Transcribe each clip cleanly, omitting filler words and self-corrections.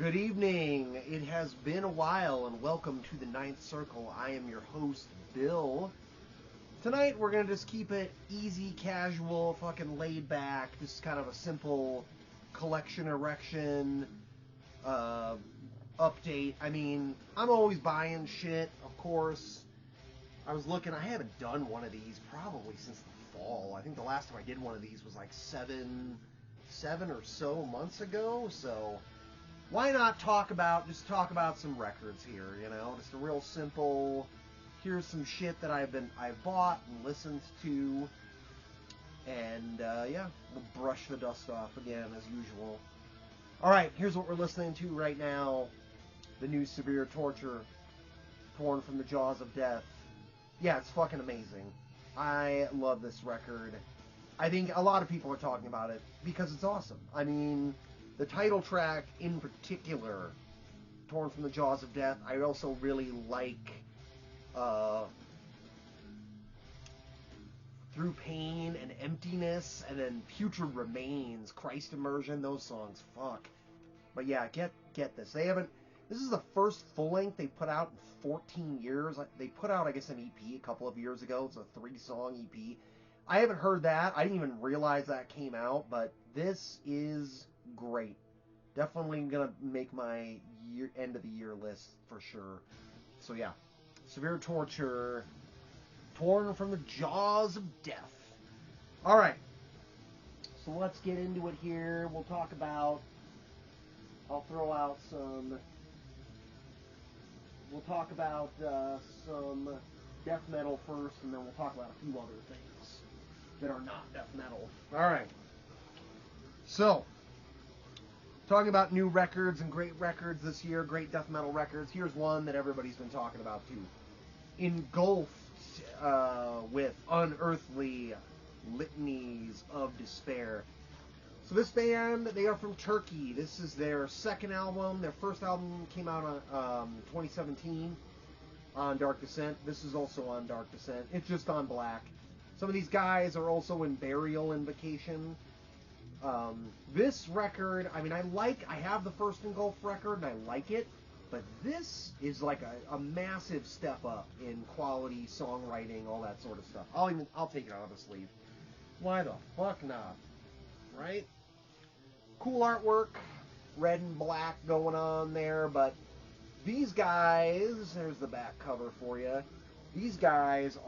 Good evening. It has been a while, and welcome to the Ninth Circle. I am your host, Bill. Tonight, we're going to just keep it easy, casual, fucking laid back. This is kind of a simple collection erection update. I mean, I'm always buying shit, of course. I was looking, I haven't done one of these probably since the fall. I think the last time I did one of these was like seven or so months ago, so why not talk about some records here, you know? Just a real simple, here's some shit that I've bought and listened to, and yeah, we'll brush the dust off again as usual. Alright, here's what we're listening to right now. The new Severe Torture, Torn from the Jaws of Death. Yeah, it's fucking amazing. I love this record. I think a lot of people are talking about it because it's awesome. I mean, the title track in particular, Torn from the Jaws of Death, I also really like Through Pain and Emptiness, and then Putrid Remains, Christ Immersion, those songs, fuck. But yeah, get this. This is the first full-length they put out in 14 years. They put out, I guess, an EP a couple of years ago. It's a 3-song EP. I haven't heard that. I didn't even realize that came out, but this is great. Definitely gonna make my end of the year list for sure. So yeah, Severe Torture, Torn from the Jaws of Death. All right, so let's get into it here. We'll talk about. I'll throw out some. We'll talk about some death metal first, and then we'll talk about a few other things that are not death metal. All right. So, talking about new records and great records this year, great death metal records. Here's one that everybody's been talking about too. Engulfed with unearthly litanies of despair. So this band, they are from Turkey. This is their second album. Their first album came out on 2017 on Dark Descent. This is also on Dark Descent. It's just on black. Some of these guys are also in Burial Invocation. This record, I mean, I have the first Engulfed record and I like it, but this is like a massive step up in quality, songwriting, all that sort of stuff. I'll take it out of the sleeve. Why the fuck not? Right? Cool artwork, red and black going on there, but these guys, there's the back cover for you. These guys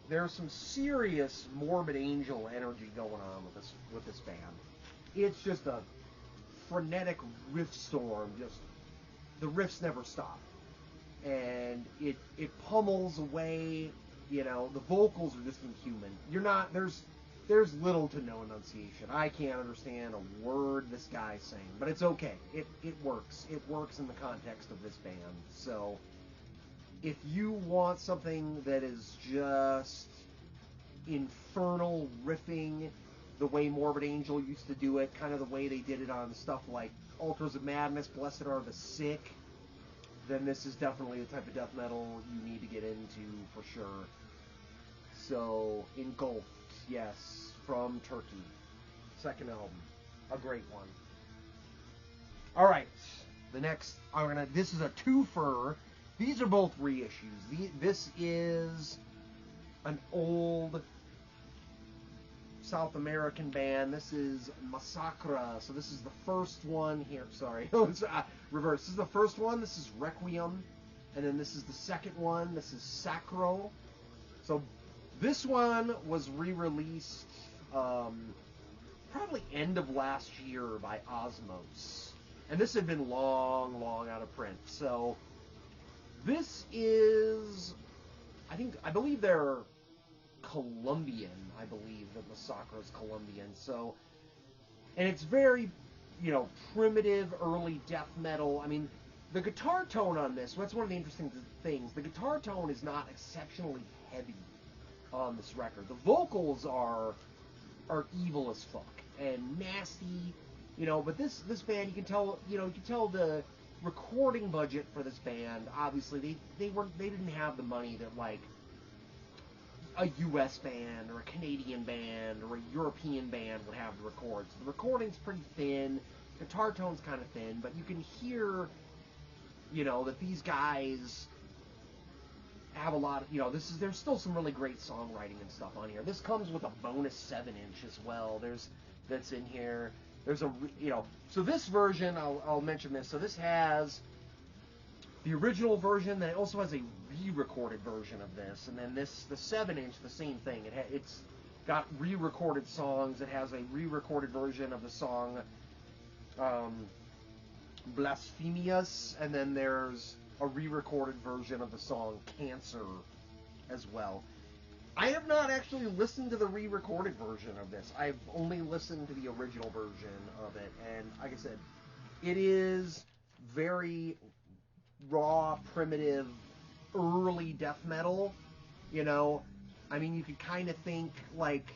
there's some serious Morbid Angel energy going on with this band. It's just a frenetic riff storm. Just the riffs never stop, and it pummels away. You know, the vocals are just inhuman. There's little to no enunciation. I can't understand a word this guy's saying, but it's okay. It works. It works in the context of this band. So, if you want something that is just infernal riffing, the way Morbid Angel used to do it, kind of the way they did it on stuff like Altars of Madness, Blessed Are the Sick, then this is definitely the type of death metal you need to get into for sure. So, Engulfed, yes, from Turkey. Second album. A great one. Alright, the next, this is a twofer. These are both reissues. This is an old South American band. This is Massacra. So this is the first one here. Sorry. Reverse. This is the first one. This is Requiem. And then this is the second one. This is Sacro. So this one was re-released probably end of last year by Osmos. And this had been long out of print. So this is, I believe they're Colombian. I believe that Massacre is Colombian. So, and it's very, primitive early death metal. I mean, the guitar tone on this, that's one of the interesting things. The guitar tone is not exceptionally heavy on this record. The vocals are evil as fuck and nasty, but this band, you can tell the recording budget for this band, obviously they didn't have the money that like a US band or a Canadian band or a European band would have to record. So the recording's pretty thin. guitar tone's kind of thin, but you can hear, you know, that these guys have a lot of, you know, there's still some really great songwriting and stuff on here. This comes with a bonus 7-inch as well. That's in here. There's a, you know, so this version, I'll mention this. So this has the original version, then it also has a re-recorded version of this, and then the 7-inch, the same thing. It's got re-recorded songs. It has a re-recorded version of the song Blasphemous, and then there's a re-recorded version of the song Cancer as well. I have not actually listened to the re-recorded version of this. I've only listened to the original version of it, and like I said, it is very raw, primitive, early death metal, you know. I mean, you could kind of think, like,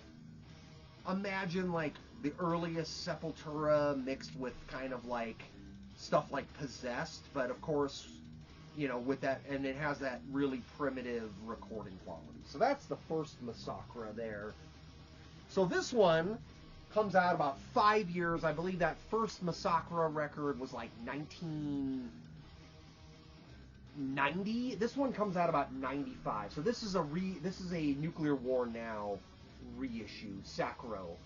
imagine, like, the earliest Sepultura mixed with kind of, like, stuff like Possessed, but of course, you know, with that, and it has that really primitive recording quality. So that's the first Massacre there. So this one comes out about 5 years. I believe that first Massacre record was like 1990. This one comes out about 95. So this is a Nuclear War Now reissue, Sacro.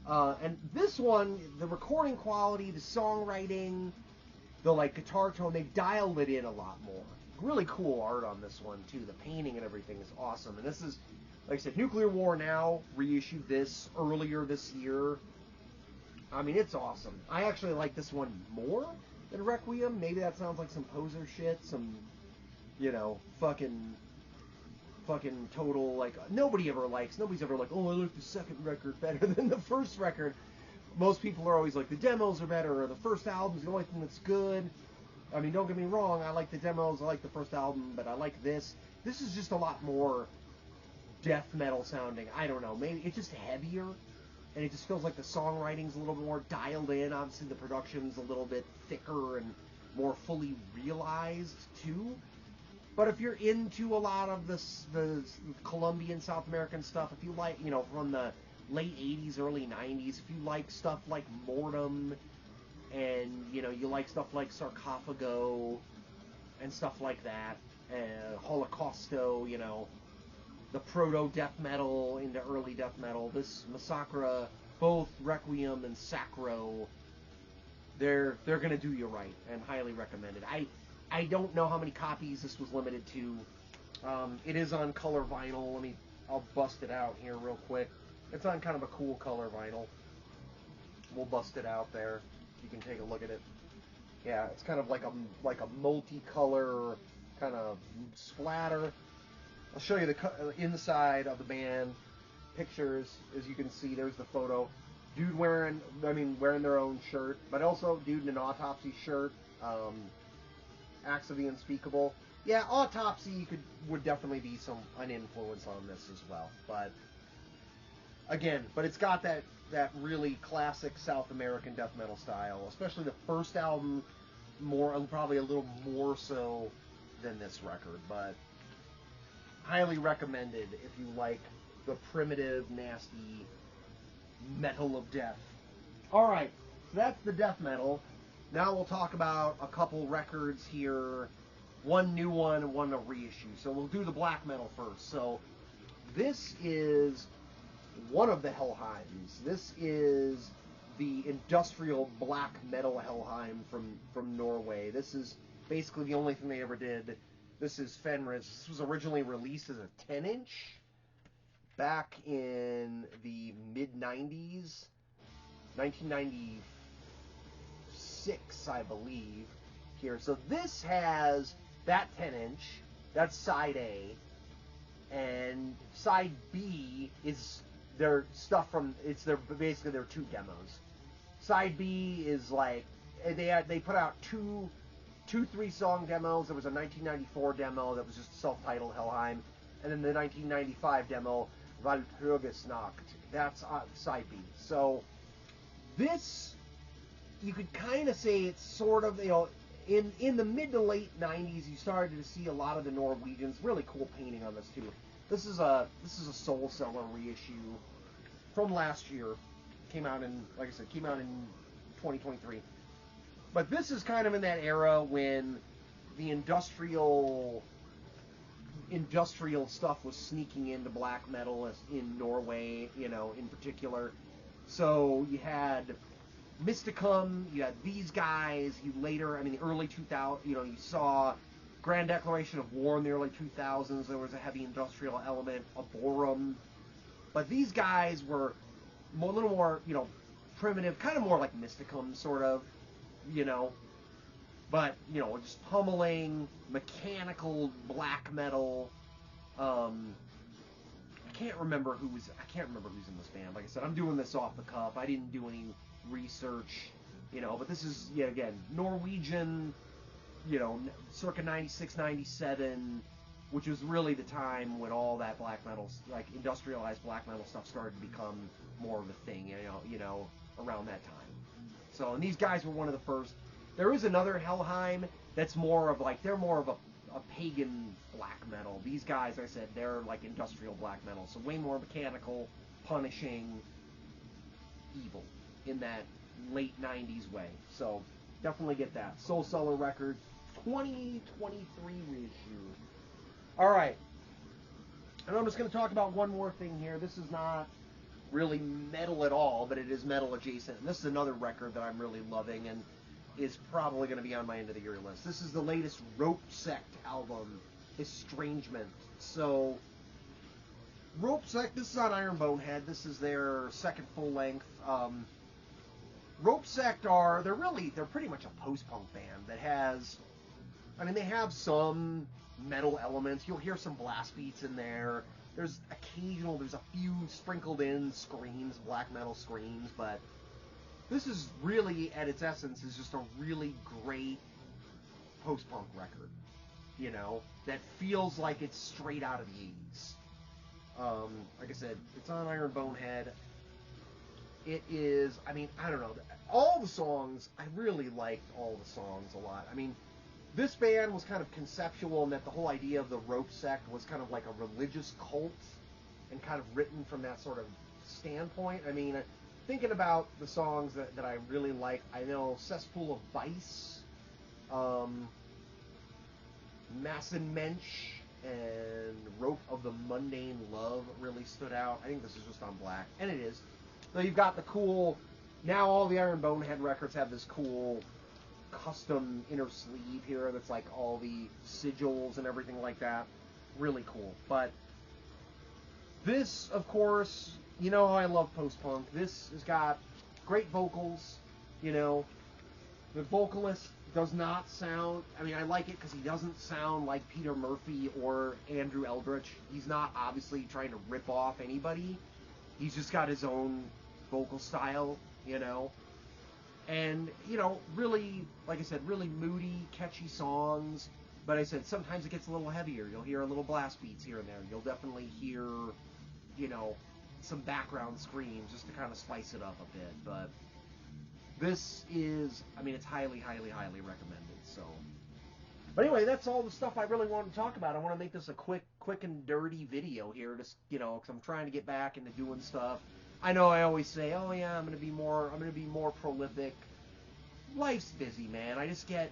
And this one, the recording quality, the songwriting, the like guitar tone, they dialed it in a lot more. Really cool art on this one too. The painting and everything is awesome. And this is, like I said, Nuclear War Now reissued this earlier this year. I mean, it's awesome. I actually like this one more than Requiem. Maybe that sounds like some poser shit, some, you know, fucking total, like, nobody's ever like, oh, I like the second record better than the first record. Most people are always like, the demos are better, or the first album's the only thing that's good. I mean, don't get me wrong, I like the demos, I like the first album, but I like this. This is just a lot more death metal sounding. I don't know, maybe it's just heavier, and it just feels like the songwriting's a little more dialed in. Obviously, the production's a little bit thicker and more fully realized, too. But if you're into a lot of the Colombian, South American stuff, if you like, you know, from the late 80s, early 90s, if you like stuff like Mortem, and, you know, you like stuff like Sarcophago, and stuff like that, Holocausto, you know, the proto-death metal into early death metal, this Massacre, both Requiem and Sacro, they're going to do you right, and highly recommended. I don't know how many copies this was limited to. It is on color vinyl. I'll bust it out here real quick. It's on kind of a cool color vinyl. We'll bust it out there. You can take a look at it. Yeah, it's kind of like a multicolor kind of splatter. I'll show you the inside of the band pictures. As you can see, there's the photo. Dude wearing their own shirt, but also dude in an Autopsy shirt. Acts of the Unspeakable. Yeah, Autopsy would definitely be an influence on this as well. But again, it's got that really classic South American death metal style, especially the first album, probably a little more so than this record. But highly recommended if you like the primitive, nasty metal of death. All right, so that's the death metal. Now we'll talk about a couple records here, one new one and one a reissue. So we'll do the black metal first. So this is one of the Helheims. This is the industrial black metal Helheim from Norway. This is basically the only thing they ever did. This is Fenris. This was originally released as a 10-inch back in the mid-90s, 1996, I believe, here. So this has that 10-inch, that's side A, and side B is their stuff basically their two demos. Side B is like, they put out two 3-song demos. There was a 1994 demo that was just self-titled Helheim, and then the 1995 demo, Walpurgisnacht. That's side B. So this, you could kind of say it's sort of, you know, in the mid to late 90s, you started to see a lot of the Norwegians. Really cool painting on this too. This is a Soul Seller reissue from last year. Came out in 2023. But this is kind of in that era when the industrial stuff was sneaking into black metal in Norway, in particular. So you had Mysticum, you had these guys, the early 2000s, you saw Grand Declaration of War in the early 2000s, there was a heavy industrial element, Aborum. But these guys were a little more, primitive, kind of more like Mysticum, sort of, but, just pummeling, mechanical black metal. I can't remember who's in this band. Like I said, I'm doing this off the cuff. I didn't do any research, but this is, again, Norwegian, circa 96, 97, which was really the time when all that black metal, like industrialized black metal stuff started to become more of a thing, around that time. So, and these guys were one of the first. There is another Helheim that's more of a pagan black metal. These guys, like I said, they're like industrial black metal, so way more mechanical, punishing, evil in that late 90s way. So definitely get that. Soul Cellar Records, 2023 reissue. All right. And I'm just going to talk about one more thing here. This is not really metal at all, but it is metal adjacent. And this is another record that I'm really loving and is probably going to be on my end of the year list. This is the latest Rope Sect album, Estrangement. So, Rope Sect, this is on Iron Bonehead. This is their second full length. Rope Sect they're pretty much a post-punk band that has, they have some metal elements. You'll hear some blast beats in there. There's a few sprinkled in screams, black metal screams, but this is really, at its essence, is just a really great post-punk record, that feels like it's straight out of the 80s. Like I said, it's on Iron Bonehead. It is, I don't know, all the songs, I really liked all the songs a lot. This band was kind of conceptual in that the whole idea of the Rope Sect was kind of like a religious cult and kind of written from that sort of standpoint. Thinking about the songs that I really like, I know Cesspool of Vice, Masson Mensch, and Rope of the Mundane Love really stood out. I think this is just on black, and it is. So you've got the cool, now all the Iron Bonehead records have this cool custom inner sleeve here that's like all the sigils and everything like that. Really cool. But this, of course, you know how I love post-punk. This has got great vocals, The vocalist does not sound, I like it because he doesn't sound like Peter Murphy or Andrew Eldritch. He's not obviously trying to rip off anybody. He's just got his own vocal style, And, really, like I said, really moody, catchy songs. But I said, sometimes it gets a little heavier. You'll hear a little blast beats here and there. You'll definitely hear, some background screams just to kind of spice it up a bit. But this is, it's highly, highly, highly recommended. So, but anyway, that's all the stuff I really wanted to talk about. I want to make this a quick and dirty video here, just, because I'm trying to get back into doing stuff. I know I always say, oh yeah, I'm going to be more prolific. Life's busy, man. I just get,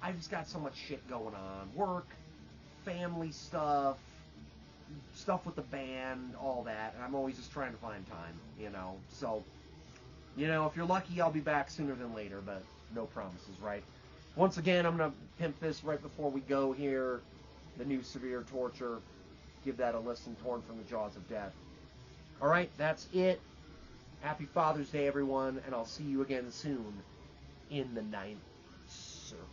I've just got so much shit going on. Work, family stuff with the band, all that. And I'm always just trying to find time, So, if you're lucky, I'll be back sooner than later, but no promises, right? Once again, I'm going to pimp this right before we go here. The new Severe Torture. Give that a listen, Torn from the Jaws of Death. All right, that's it. Happy Father's Day, everyone, and I'll see you again soon in the Ninth Circle.